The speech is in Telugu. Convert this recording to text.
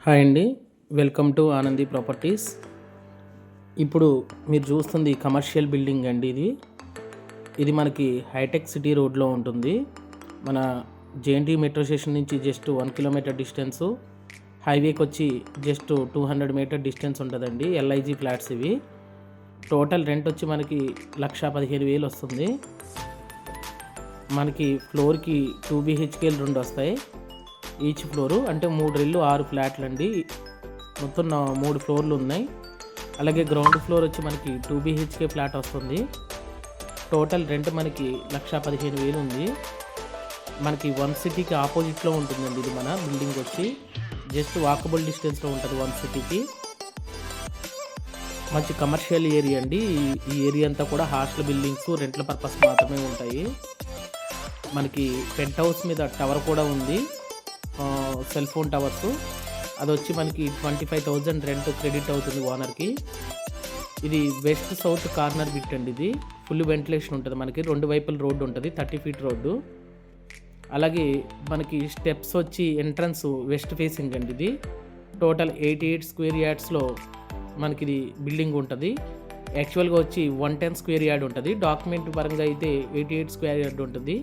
హాయ్ అండి. Welcome to Anandi properties. ఇప్పుడు మీరు చూస్తుంది కమర్షియల్ బిల్డింగ్ అండి. ఇది మనకి హైటెక్ సిటీ రోడ్లో ఉంటుంది. మన జేఎన్టీ మెట్రో స్టేషన్ నుంచి జస్ట్ 1 కిలోమీటర్ డిస్టెన్సు, హైవేకి వచ్చి జస్ట్ 200 మీటర్ డిస్టెన్స్ ఉంటుందండి. ఎల్ఐజీ ఫ్లాట్స్ ఇవి. టోటల్ రెంట్ వచ్చి మనకి 1,15,000 వస్తుంది. మనకి ఫ్లోర్కి 2 BHKలు 2 వస్తాయి. ఈచ్ ఫ్లోరు అంటే 3 ఇళ్ళు 6 ఫ్లాట్లు అండి. మొత్తం 3 ఫ్లోర్లు ఉన్నాయి. అలాగే గ్రౌండ్ ఫ్లోర్ వచ్చి మనకి 2 BHK ఫ్లాట్ వస్తుంది. టోటల్ రెంట్ మనకి 1,15,000 ఉంది. మనకి వన్ సిటీకి ఆపోజిట్లో ఉంటుందండి. ఇది మన బిల్డింగ్ వచ్చి జస్ట్ వాకబుల్ డిస్టెన్స్లో ఉంటుంది వన్ సిటీకి. మంచి కమర్షియల్ ఏరియా అండి. ఈ ఏరియా అంతా కూడా హాస్టల్ బిల్డింగ్స్ రెంట్ల పర్పస్ మాత్రమే ఉంటాయి. మనకి పెంట్ హౌస్ మీద టవర్ కూడా ఉంది, సెల్ ఫోన్ టవర్స్. అది వచ్చి మనకి 25,000 రెంట్ క్రెడిట్ అవుతుంది ఓనర్కి. ఇది వెస్ట్ సౌత్ కార్నర్ బిట్ అండి. ఇది ఫుల్ వెంటిలేషన్ ఉంటుంది. మనకి 2 వైపుల రోడ్డు ఉంటుంది, 30 ఫీట్ రోడ్డు. అలాగే మనకి స్టెప్స్ వచ్చి ఎంట్రన్స్ వెస్ట్ ఫేసింగ్ అండి. ఇది టోటల్ 88 స్క్వేర్ యార్డ్స్లో మనకి ఇది బిల్డింగ్ ఉంటుంది. యాక్చువల్గా వచ్చి 110 స్క్వేర్ యార్డ్ ఉంటుంది. డాక్యుమెంట్ పరంగా అయితే 88 స్క్వేర్ యార్డ్ ఉంటుంది.